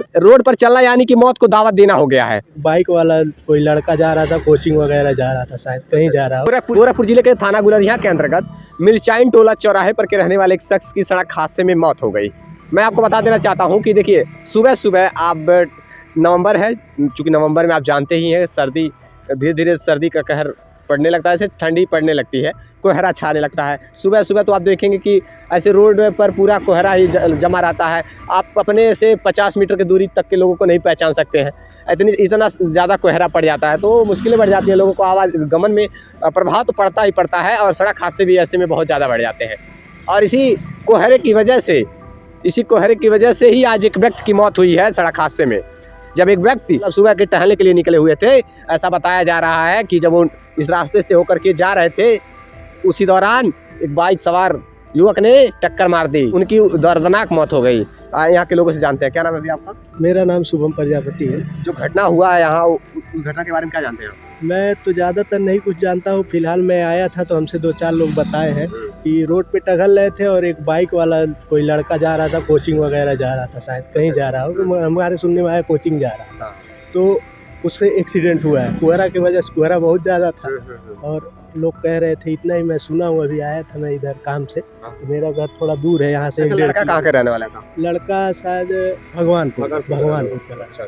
फिलहाल रोड पर चलना यानी कि मौत को दावत देना हो गया है। बाइक वाला कोई लड़का जा रहा था, कोचिंग वगैरह जा रहा था, शायद कहीं जा रहा हो। गोरखपुर जिले के थाना गुलरिया के अंतर्गत मिर्चाइन टोला चौराहे पर के रहने वाले एक शख्स की सड़क हादसे में मौत हो गई। मैं आपको बता देना चाहता हूं कि देखिए, सुबह सुबह आप नवंबर है, चूँकि नवंबर में आप जानते ही हैं सर्दी, धीरे धीरे सर्दी का कहर पड़ने लगता है, ऐसे ठंडी पड़ने लगती है, कोहरा छाने लगता है। सुबह सुबह तो आप देखेंगे कि ऐसे रोड पर पूरा कोहरा ही जमा रहता है। आप अपने से 50 मीटर की दूरी तक के लोगों को नहीं पहचान सकते हैं, इतना ज़्यादा कोहरा पड़ जाता है, तो मुश्किलें बढ़ जाती हैं। लोगों को आवागमन में प्रभाव तो पड़ता ही पड़ता है और सड़क हादसे भी ऐसे में बहुत ज़्यादा बढ़ जाते हैं। और इसी कोहरे की वजह से ही आज एक व्यक्ति की मौत हुई है सड़क हादसे में। जब एक व्यक्ति सुबह के टहलने के लिए निकले हुए थे, ऐसा बताया जा रहा है कि जब वो इस रास्ते से होकर के जा रहे थे, उसी दौरान एक बाइक सवार युवक ने टक्कर मार दी, उनकी दर्दनाक मौत हो गई। यहाँ के लोगों से जानते हैं, क्या नाम है अभी आपका? मेरा नाम शुभम प्रजापति है। जो घटना हुआ है यहाँ, उस घटना के बारे में क्या जानते हैं? मैं तो ज़्यादातर नहीं कुछ जानता हूँ। फिलहाल मैं आया था तो हमसे 2-4 लोग बताए हैं कि रोड पे टहल रहे थे और एक बाइक वाला कोई लड़का जा रहा था, कोचिंग वगैरह जा रहा था, शायद कहीं जा रहा हो। हमारे सुनने में आया कोचिंग जा रहा था, तो उससे एक्सीडेंट हुआ है। कोहरा की वजह से, कोहरा बहुत ज़्यादा था और लोग कह रहे थे, इतना ही मैं सुना हूँ। अभी आया था मैं इधर काम से, तो मेरा घर थोड़ा दूर है यहाँ से। लड़का कहाँ का रहने वाला था? लड़का शायद भगवानपुर का। अच्छा।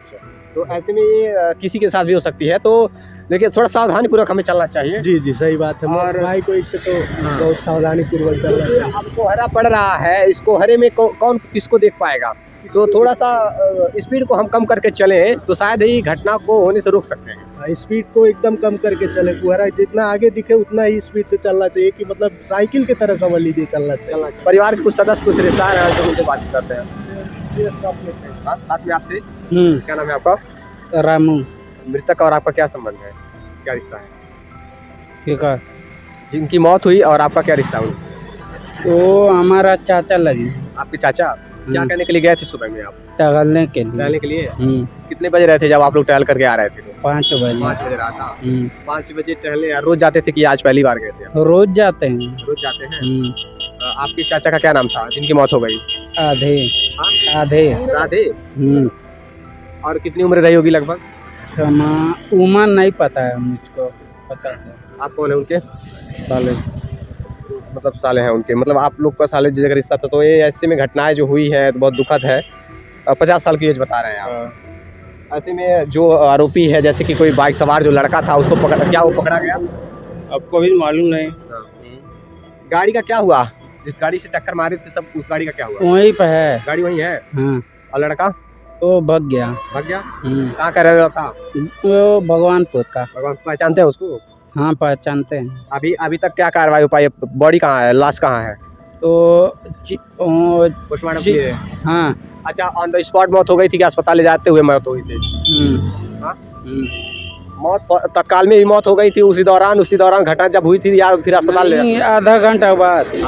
तो ऐसे में ये किसी के साथ भी हो सकती है, तो देखिए थोड़ा सावधानी पूर्वक हमें चलना चाहिए। जी सही बात है। और भाई को इससे तो बहुत सावधानी पूर्वक चलना चाहिए। अब कोहरा पड़ रहा है, इस कोहरे में कौन किसको देख पाएगा, तो थोड़ा सा स्पीड को हम कम करके चलें तो शायद ही घटना को होने से रोक सकते हैं। स्पीड को एकदम कम करके चले। कोहरा जितना आगे दिखे उतना ही स्पीड से चलना चाहिए, कि मतलब साइकिल की तरह समझ लीजिए चलना चाहिए। परिवार के कुछ सदस्य, कुछ रिश्तेदार हैं, उनसे बातचीत करते हैं। साथ में आपसे क्या नाम है आपका? रामू। मृतक और आपका क्या संबंध है, क्या रिश्ता है? ठीक है। जिनकी मौत हुई और आपका क्या रिश्ता है? वो हमारा चाचा लगे। आपके चाचा? क्या करने के लिए गए थे सुबह में आप? टहलने के लिए। टहलने के लिए? कितने बजे रहे थे जब आप लोग टहल करके आ रहे थे? 5 बजे। 5 बजे रहा था। 5 बजे टहलने रोज जाते थे कि आज पहली बार गए थे? रोज जाते हैं। रोज जाते हैं। आपके चाचा का क्या नाम था जिनकी मौत हो गई? राधे। और कितनी उम्र रही होगी लगभग? उम्र नहीं पता है मुझको, पता है। आप कौन है उनके? साले। मतलब साले हैं उनके, मतलब आप लोग का साले जगह रिश्ता था। तो ये ऐसे में घटनाएं जो हुई है तो बहुत दुखद है। 50 साल की एज बता रहे हैं आप। ऐसे में जो आरोपी है, जैसे कि कोई बाइक सवार जो लड़का था, उसको क्या वो पकड़ा गया? आपको भी मालूम नहीं। गाड़ी का क्या हुआ? जिस गाड़ी से टक्कर मारे थे सब, उस गाड़ी का क्या हुआ? वहीं पे है। गाड़ी वहीं है। और लड़का? वो भाग गया। कहाँ का रहने वाला था? वो भगवानपुर का। पहचानते हैं उसको? हाँ, पहचानते हैं। अभी तक क्या कार्रवाई हो पाई? बॉडी कहाँ है, लाश कहाँ है? हाँ। अच्छा, ऑन द स्पॉट मौत हो गई थी कि अस्पताल ले जाते हुए मौत हुई थी? मौत तत्काल में ही मौत हो गई थी उसी दौरान घटना जब हुई थी, या फिर अस्पताल ले? आधा घंटा बाद। उस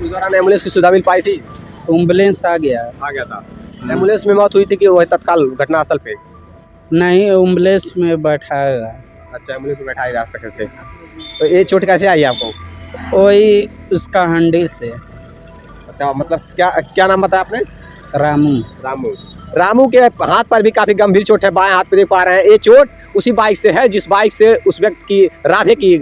दौरान एम्बुलेंस की सुविधा मिल पाई थी? एम्बुलेंस आ गया था। एम्बुलेंस में मौत हुई थी कि वह तत्काल घटनास्थल पे? नहीं, एम्बुलेंस में बैठाया। अच्छा, एम्बुलेंस में बैठाए जा सकते थे। तो ये चोट कैसे आई आपको? वही उसका हंडी से। अच्छा, मतलब क्या नाम बताया आपने? रामू के हाथ पर भी काफी गंभीर चोट है, बाएं हाथ पे देख पा रहे हैं। ये चोट उसी बाइक से है जिस बाइक से उस व्यक्ति की, राधे की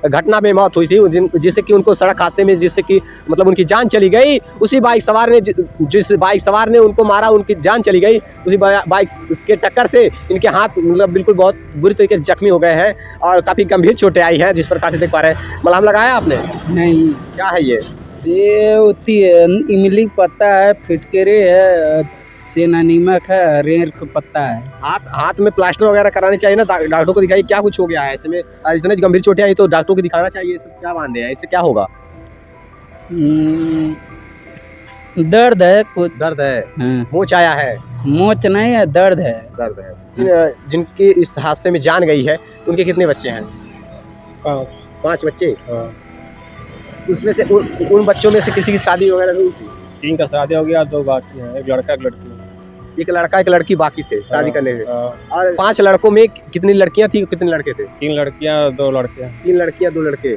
घटना में मौत हुई थी, जिससे कि उनको सड़क हादसे में, जिससे कि मतलब उनकी जान चली गई। उसी बाइक सवार ने, जिस बाइक सवार ने उनको मारा, उनकी जान चली गई। उसी बाइक के टक्कर से इनके हाथ मतलब बिल्कुल बहुत बुरी तरीके से जख्मी हो गए हैं और काफ़ी गंभीर चोटें आई हैं, जिस प्रकार से देख पा रहे हैं। मलहम लगाया आपने? नहीं। क्या है ये? ये होती है इमली पत्ता है, फिटकरी है, सेना नमक है, रेर का पत्ता है। हाथ में प्लास्टर वगैरह करानी चाहिए ना, डॉक्टर को दिखाइए क्या कुछ हो गया है ऐसे में। इतने गंभीर चोटें आई तो डॉक्टर को दिखाना चाहिए। सब क्या बांधे हैं, इससे क्या होगा? दर्द है कुछ। दर्द है? मोच आया है? मोच नहीं है, दर्द है। जिनकी इस हादसे में जान गई है उनके कितने बच्चे हैं? 5 बच्चे। उसमें से उन बच्चों में से किसी की शादी वगैरह हुई थी? 3 का शादी हो गया, 2 बाकी हैं, एक लड़का एक लड़की। एक लड़का एक लड़की बाकी थे शादी करने में। और 5 लड़कों में कितनी लड़कियां थी, कितने लड़के थे? 3 लड़कियां 2 लड़के। 3 लड़कियां 2 लड़के,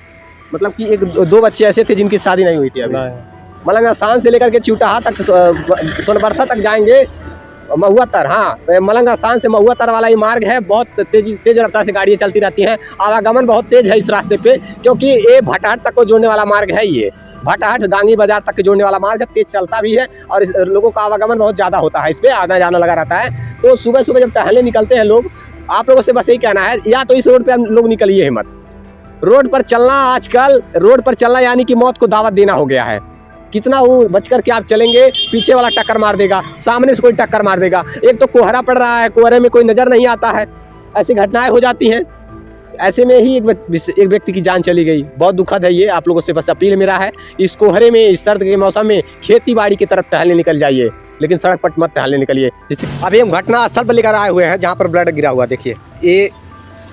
मतलब कि 2 बच्चे ऐसे थे जिनकी शादी नहीं हुई थी अभी। मलंग स्थान से लेकर के चिउटाहा तक, सोनबरसा तक जाएंगे महुआ तर, हाँ, मलंग स्थान से महुआ तर वाला ये मार्ग है। बहुत तेज रफ्तार से गाड़ियाँ चलती रहती हैं। आवागमन बहुत तेज है इस रास्ते पे, क्योंकि ये भटाट तक को जोड़ने वाला मार्ग है। ये भटाट गांगी बाजार तक जोड़ने वाला मार्ग है, तेज चलता भी है और लोगों का आवागमन बहुत ज़्यादा होता है। इस पर आना जाना लगा रहता है। तो सुबह सुबह जब टहलने निकलते हैं लोग, आप लोगों से बस यही कहना है, या तो इस रोड पर हम लोग निकलिए हिम्मत। रोड पर चलना आजकल, रोड पर चलना यानी कि मौत को दावत देना हो गया है। कितना वो बच कर के आप चलेंगे, पीछे वाला टक्कर मार देगा, सामने से कोई टक्कर मार देगा। एक तो कोहरा पड़ रहा है, कोहरे में कोई नज़र नहीं आता है, ऐसी घटनाएं हो जाती हैं। ऐसे में ही एक व्यक्ति की जान चली गई। बहुत दुखद है ये। आप लोगों से बस अपील मेरा है, इस कोहरे में, इस सर्द के मौसम में खेती बाड़ी की तरफ टहलने निकल जाइए, लेकिन सड़क पर मत टहलने निकलिए। अभी हम घटना स्थल पर लेकर आए हुए हैं जहाँ पर ब्लड गिरा हुआ। देखिए, ये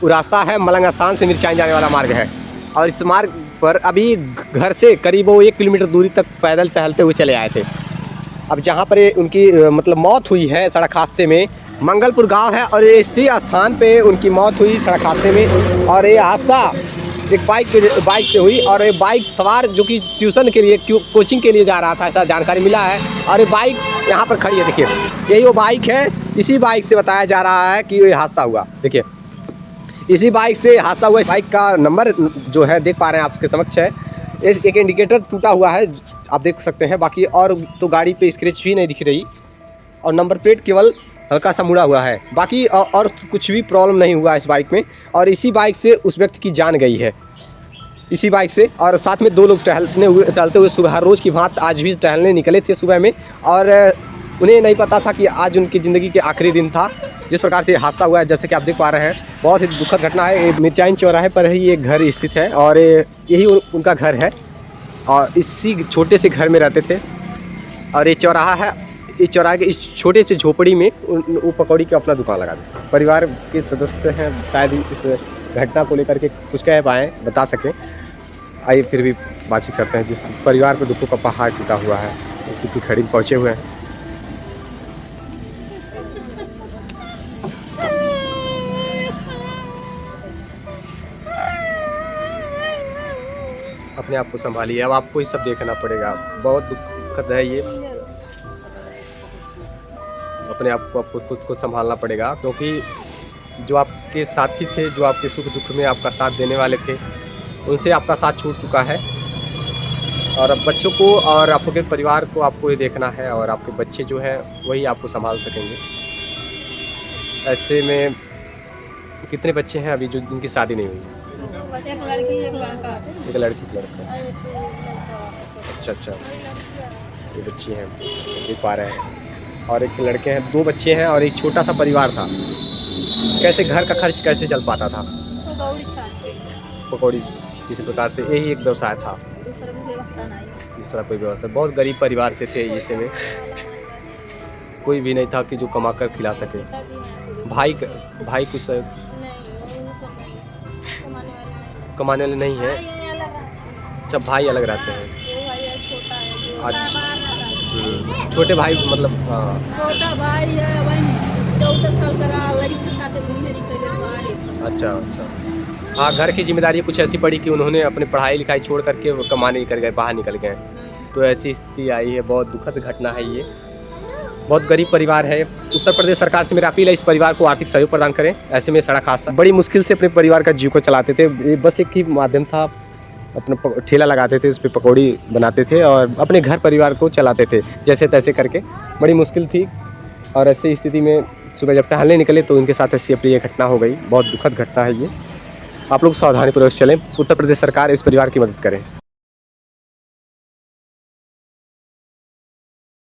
रास्ता है मलंग स्थान से मिर्चाइन जाने वाला मार्ग है, और इस मार्ग पर अभी घर से करीब 1 किलोमीटर दूरी तक पैदल टहलते हुए चले आए थे। अब जहाँ पर उनकी मतलब मौत हुई है सड़क हादसे में, मंगलपुर गांव है, और इसी स्थान पे उनकी मौत हुई सड़क हादसे में। और ये हादसा एक बाइक से हुई, और ये बाइक सवार जो कि ट्यूशन के लिए, कोचिंग के लिए जा रहा था, ऐसा जानकारी मिला है। और ये बाइक यहाँ पर खड़ी है, देखिए, यही वो बाइक है। इसी बाइक से बताया जा रहा है कि ये हादसा हुआ। देखिए, इसी बाइक से हादसा हुआ। इस बाइक का नंबर जो है देख पा रहे हैं आपके समक्ष है। एक इंडिकेटर टूटा हुआ है, आप देख सकते हैं। बाकी और तो गाड़ी पे स्क्रैच भी नहीं दिख रही, और नंबर प्लेट केवल हल्का सा मुड़ा हुआ है। बाकी और कुछ भी प्रॉब्लम नहीं हुआ इस बाइक में। और इसी बाइक से उस व्यक्ति की जान गई है, इसी बाइक से। और साथ में 2 लोग टहलते हुए सुबह, हर रोज़ की भांति आज भी टहलने निकले थे सुबह में, और उन्हें नहीं पता था कि आज उनकी ज़िंदगी के आखिरी दिन था। जिस प्रकार से हादसा हुआ है, जैसे कि आप देख पा रहे हैं, बहुत ही दुखद घटना है। मिर्चाइन चौराहे पर ही एक घर स्थित है, और यही उनका घर है, और इसी छोटे से घर में रहते थे। और ये चौराहा है, इस चौराहे के इस छोटे से झोपड़ी में वो पकौड़ी की अपना दुकान लगा थे। परिवार के सदस्य हैं, शायद इस घटना को लेकर के कुछ कह पाएँ, बता सकें। आइए फिर भी बातचीत करते हैं। जिस परिवार पर दुखों का पहाड़ टूटा हुआ है, उनकी खड़ी पहुँचे हुए हैं। अपने आप को संभालिए, अब आपको ही सब देखना पड़ेगा। बहुत दुखद है ये। अपने आप को आपको खुद को संभालना पड़ेगा, क्योंकि जो आपके साथी थे, जो आपके सुख दुख में आपका साथ देने वाले थे, उनसे आपका साथ छूट चुका है। और अब बच्चों को और आपके परिवार को आपको ये देखना है, और आपके बच्चे जो है वही आपको संभाल सकेंगे। ऐसे में कितने बच्चे हैं अभी जिनकी शादी नहीं हुई? एक लड़की एक लड़का। एक लड़की एक लड़का। अच्छा, ये बच्ची हैं, देख पा रहे हैं। और एक लड़के हैं, 2 बच्चे हैं, और एक छोटा सा परिवार था। कैसे घर का खर्च कैसे चल पाता था? पकौड़ी किसी प्रकार से, यही एक व्यवसाय था, दूसरा कोई व्यवसाय। बहुत गरीब परिवार से थे। ऐसे में कोई भी नहीं था कि जो कमा कर खिला सके। भाई कुछ कमाने वाले नहीं है। अच्छा, भाई अलग रहते हैं। अच्छा, छोटे भाई मतलब, हाँ, छोटा भाई है, वही 14 साल का लड़की के साथ घूमने निकले। अच्छा, हाँ, घर की जिम्मेदारी कुछ ऐसी पड़ी कि उन्होंने अपनी पढ़ाई लिखाई छोड़ करके वो कमाने निकल गए, बाहर निकल गए। तो ऐसी स्थिति आई है। बहुत दुखद घटना है ये। बहुत गरीब परिवार है। उत्तर प्रदेश सरकार से मेरा अपील है, इस परिवार को आर्थिक सहयोग प्रदान करें। ऐसे में सड़क हादसा, बड़ी मुश्किल से अपने परिवार का जीव को चलाते थे। ये बस एक ही माध्यम था, अपना ठेला लगाते थे, उस पर पकौड़ी बनाते थे और अपने घर परिवार को चलाते थे जैसे तैसे करके। बड़ी मुश्किल थी, और ऐसी स्थिति में सुबह जब टहलने निकले तो उनके साथ ऐसी अप्रिय घटना हो गई। बहुत दुखद घटना है ये। आप लोग सावधानीपूर्वक चलें। उत्तर प्रदेश सरकार इस परिवार की मदद करें।